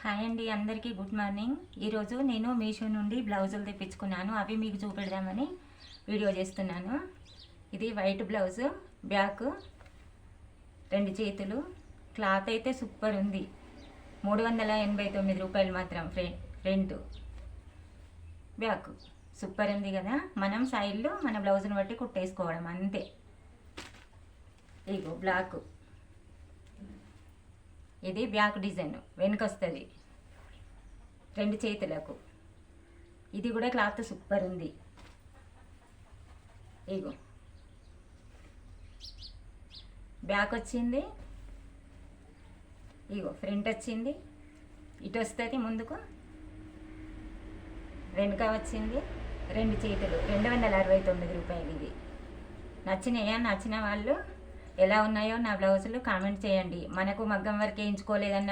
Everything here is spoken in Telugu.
హాయ్ అండి, అందరికీ గుడ్ మార్నింగ్. ఈరోజు నేను మీషో నుండి బ్లౌజులు తెప్పించుకున్నాను. అవి మీకు చూపెడదామని వీడియో చేస్తున్నాను. ఇది వైట్ బ్లౌజు, బ్యాక్, 2 చేతులు. క్లాత్ అయితే సూపర్ ఉంది. 389 రూపాయలు మాత్రం. ఫ్రంట్ బ్యాక్ సూపర్ ఉంది కదా. మనం సైడ్లో మన బ్లౌజ్ని బట్టి కుట్టేసుకోవడం అంతే. ఇగో బ్లాక్, ఇది బ్యాక్ డిజైన్ వెనుక వస్తుంది 2 చేతులకు. ఇది కూడా క్లాత్ సూపర్ ఉంది. ఇగో బ్యాక్ వచ్చింది, ఇగో ఫ్రంట్ వచ్చింది, ఇటు వస్తుంది ముందుకు, వెనుక వచ్చింది 2 చేతులు. 269 రూపాయలు. ఇది నచ్చిన వాళ్ళు ఎలా ఉన్నాయో నా బ్లౌజులు కామెంట్ చేయండి. మనకు మగ్గం వర్క్ వేయించుకోలేదన్న